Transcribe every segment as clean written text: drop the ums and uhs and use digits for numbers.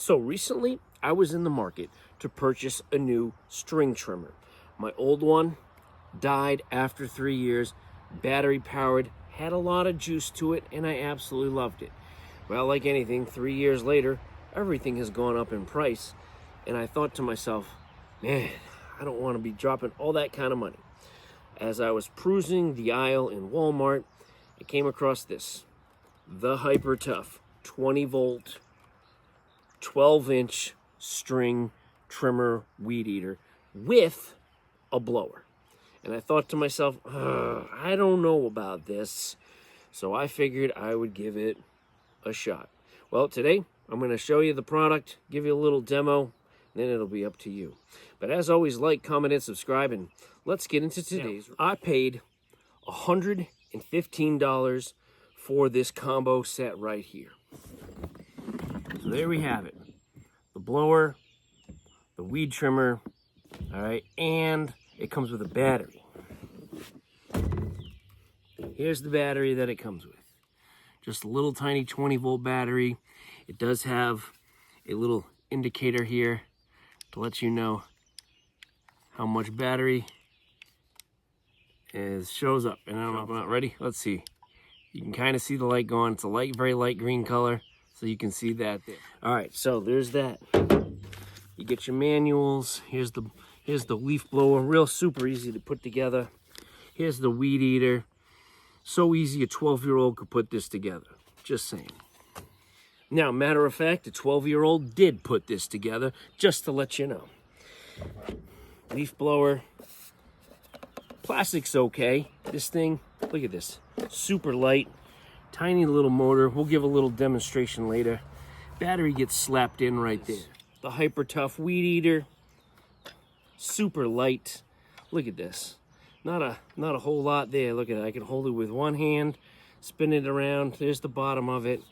So recently, I was in the market to purchase a new string trimmer. My old one died after 3 years, battery powered, had a lot of juice to it, and I absolutely loved it. Well, like anything, 3 years later, everything has gone up in price, and I thought to myself, man, I don't want to be dropping all that kind of money. As I was cruising the aisle in Walmart, I came across this, the Hyper Tough 20 volt 12-inch string trimmer weed eater with a blower. And I thought to myself, I don't know about this. So I figured I would give it a shot. Well, today I'm going to show you the product, give you a little demo, and then it'll be up to you. But as always, comment, and subscribe, and let's get into today's. I paid $115 for this combo set right here. So there we have it. The blower, the weed trimmer, all right, and it comes with a battery. Here's the battery that it comes with. Just a little tiny 20-volt battery. It does have a little indicator here to let you know how much battery shows up. And I don't know if I'm not ready. Let's see. You can kind of see the light going. It's a very light green color, so you can see that there. All right, so there's that. You get your manuals. Here's the leaf blower, real super easy to put together. Here's the weed eater. So easy a 12-year-old could put this together. Just saying. Now, matter of fact, a 12-year-old did put this together, just to let you know. Leaf blower. Plastic's okay. This thing, look at this. Super light, tiny little motor. We'll give a little demonstration later. Battery gets slapped in right there. The Hyper Tough weed eater. Super light. Look at this. Not a whole lot there. Look at it. I can hold it with one hand, spin it around. There's the bottom of it.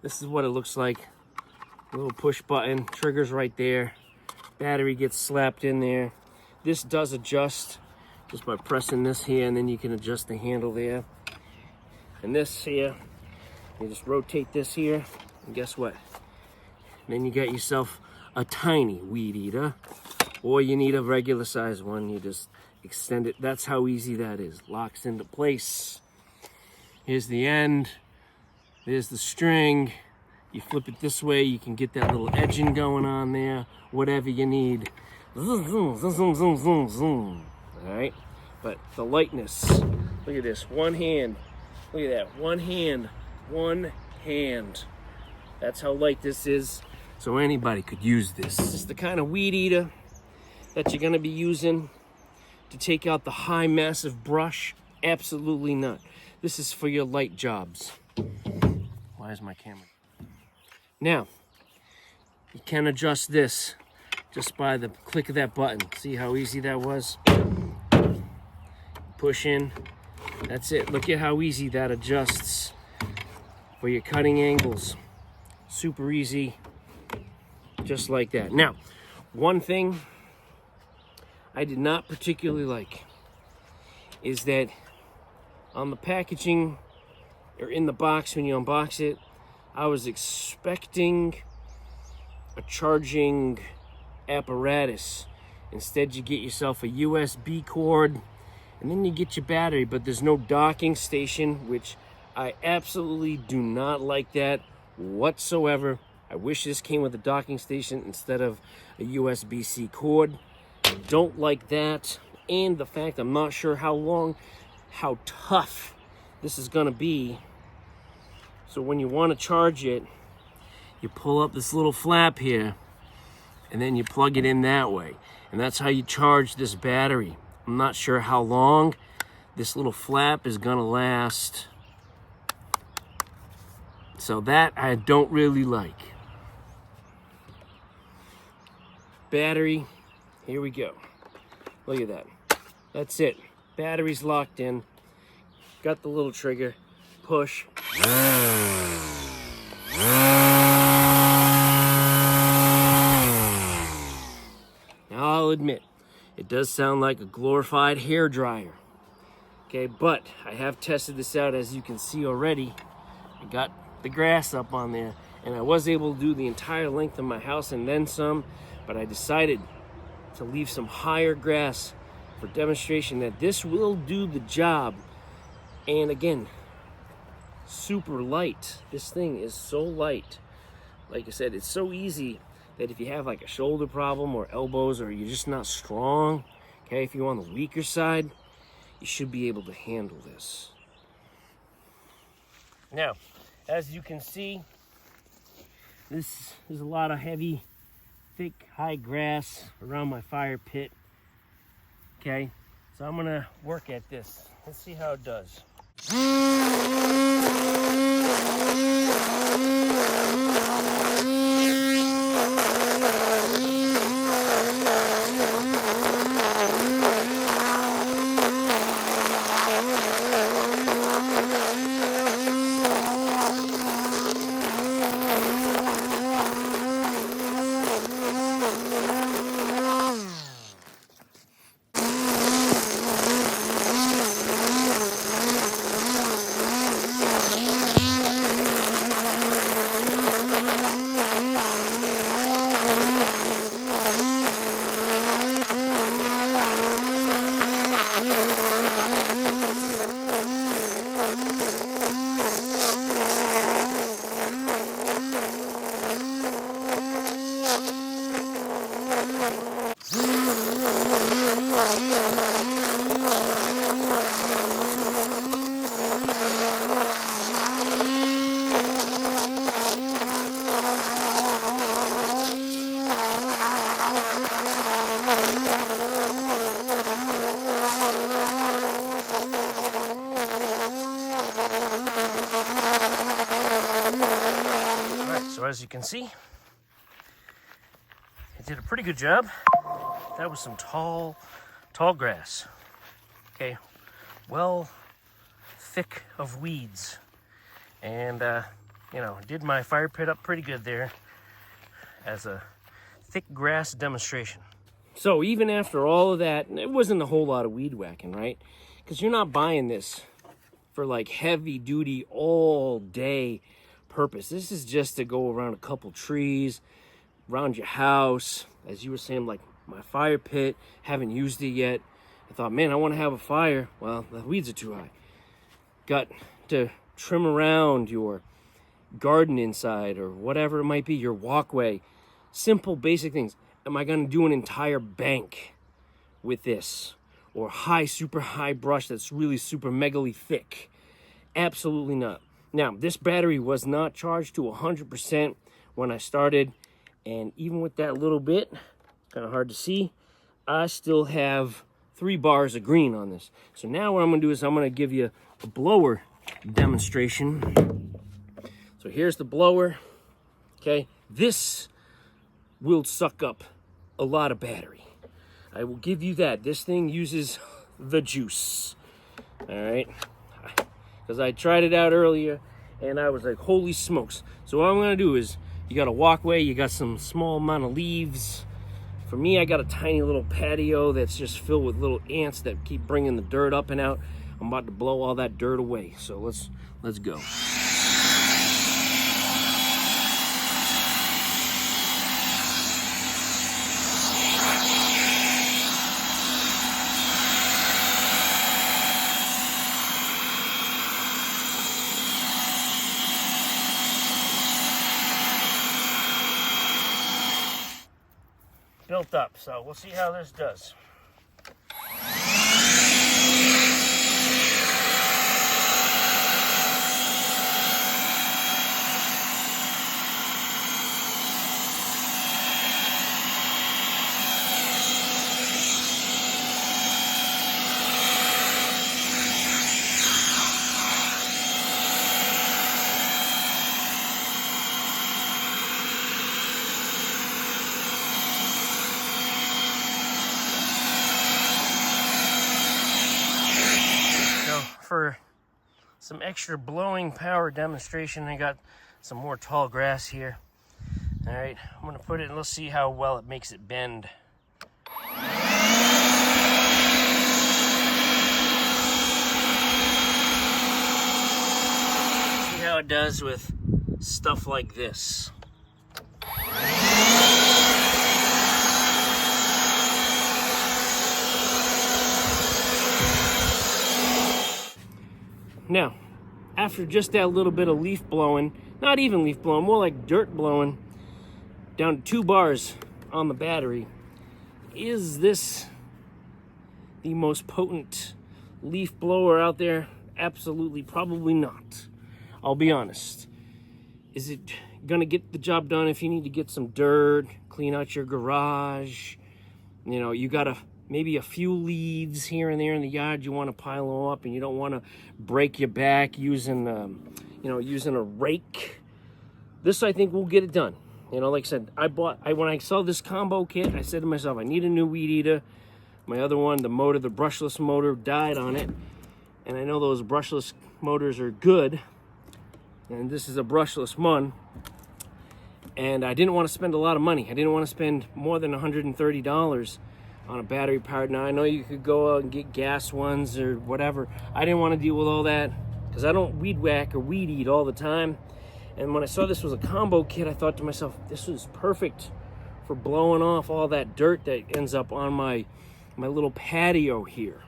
This is what it looks like. A little push button, triggers right there. Battery gets slapped in there. This does adjust just by pressing this here, and then you can adjust the handle there. And this here, you just rotate this here, and guess what? Then you got yourself a tiny weed eater, or you need a regular size one. You just extend it. That's how easy that is. Locks into place. Here's the end. There's the string. You flip it this way, you can get that little edging going on there. Whatever you need. Zoom, zoom, zoom, zoom, zoom, zoom, zoom. All right, but the lightness. Look at this. One hand. Look at that. One hand. One hand. That's how light this is. So anybody could use this. This is the kind of weed eater that you're going to be using to take out the high, massive brush. Absolutely not. This is for your light jobs. Why is my camera? Now, you can adjust this just by the click of that button. See how easy that was? Push in. That's it. Look at how easy that adjusts for your cutting angles. Super easy. Just like that. Now, one thing I did not particularly like is that on the packaging or in the box when you unbox it, I was expecting a charging apparatus. Instead, you get yourself a USB cord and then you get your battery, but there's no docking station, which I absolutely do not like that whatsoever. I wish this came with a docking station instead of a USB-C cord. Don't like that. And the fact I'm not sure how tough this is gonna be. So when you want to charge it, you pull up this little flap here and then you plug it in that way. And that's how you charge this battery. I'm not sure how long this little flap is gonna last. So that I don't really like. Battery, here we go. Look at that. That's it. Battery's locked in. Got the little trigger. Push. Now I'll admit, it does sound like a glorified hair dryer. Okay, but I have tested this out, as you can see already. I got the grass up on there. and I was able to do the entire length of my house and then some, but I decided to leave some higher grass for demonstration that this will do the job. And again, super light. This thing is so light. Like I said, it's so easy that if you have like a shoulder problem or elbows, or you're just not strong, okay, if you're on the weaker side, you should be able to handle this. Now, as you can see, this is a lot of heavy, thick, high grass around my fire pit. Okay, so I'm gonna work at this. Let's see how it does. So as you can see, it did a pretty good job. That was some tall grass. Okay, well, thick of weeds. And, you know, did my fire pit up pretty good there as a thick grass demonstration. So even after all of that, it wasn't a whole lot of weed whacking, right? Because you're not buying this for like heavy duty all day purpose. This is just to go around a couple trees, around your house. As you were saying, like my fire pit, haven't used it yet. I thought, man, I want to have a fire. Well, the weeds are too high. Got to trim around your garden inside or whatever it might be, your walkway. Simple, basic things. Am I going to do an entire bank with this? Or super high brush that's really super megally thick? Absolutely not. Now, this battery was not charged to 100% when I started, and even with that little bit, kind of hard to see, I still have 3 bars of green on this. So now what I'm going to do is I'm going to give you a blower demonstration. So here's the blower. Okay, this will suck up a lot of battery. I will give you that. This thing uses the juice. All right. Because I tried it out earlier and I was like, holy smokes. So what I'm going to do is, you got a walkway, you got some small amount of leaves. For me, I got a tiny little patio that's just filled with little ants that keep bringing the dirt up and out. I'm about to blow all that dirt away. So let's go. Built up, so we'll see how this does. For some extra blowing power demonstration, I got some more tall grass here. All right, I'm gonna put it and let's see how well it makes it bend. See how how it does with stuff like this. Now, after just that little bit of leaf blowing, not even leaf blowing, more like dirt blowing, down to 2 bars on the battery, is this the most potent leaf blower out there? Absolutely, probably not. I'll be honest. Is it gonna get the job done if you need to get some dirt, clean out your garage? You know, you got maybe a few leaves here and there in the yard you want to pile them up, and you don't want to break your back using, using a rake. This, I think, will get it done. You know, like I said, when I saw this combo kit, I said to myself, I need a new weed eater. My other one, the brushless motor, died on it. And I know those brushless motors are good. And this is a brushless one. And I didn't want to spend a lot of money. I didn't want to spend more than $130 on a battery powered. Now, I know you could go out and get gas ones or whatever. I didn't want to deal with all that because I don't weed whack or weed eat all the time. And when I saw this was a combo kit, I thought to myself, this was perfect for blowing off all that dirt that ends up on my little patio here.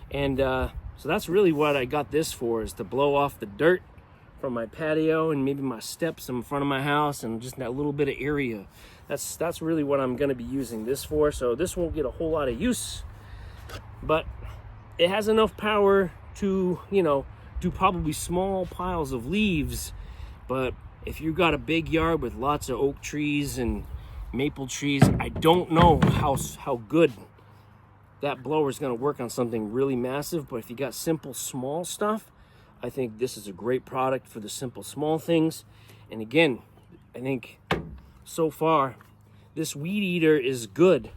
And so that's really what I got this for, is to blow off the dirt from my patio and maybe my steps in front of my house and just that little bit of area. That's really what I'm going to be using this for. So this won't get a whole lot of use, but it has enough power to, do probably small piles of leaves. But if you've got a big yard with lots of oak trees and maple trees, I don't know how good that blower is going to work on something really massive. But if you got simple, small stuff, I think this is a great product for the simple, small things. And again, I think so far, this weed eater is good.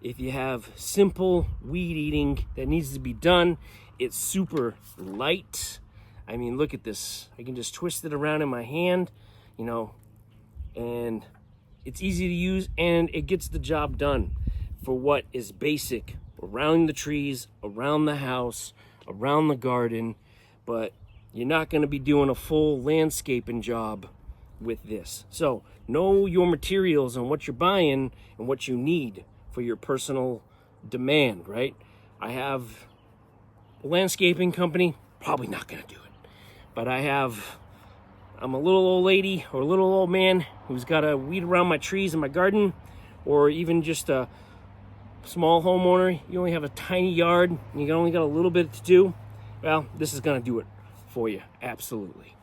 If you have simple weed eating that needs to be done, it's super light. I mean, look at this. I can just twist it around in my hand, and it's easy to use, and it gets the job done for what is basic around the trees, around the house, around the garden. But you're not going to be doing a full landscaping job with this. So know your materials and what you're buying and what you need for your personal demand, right? I have a landscaping company, probably not going to do it. But I'm a little old lady or a little old man who's got to weed around my trees in my garden, or even just a small homeowner. You only have a tiny yard and you only got a little bit to do. Well, this is going to do it for you. Absolutely.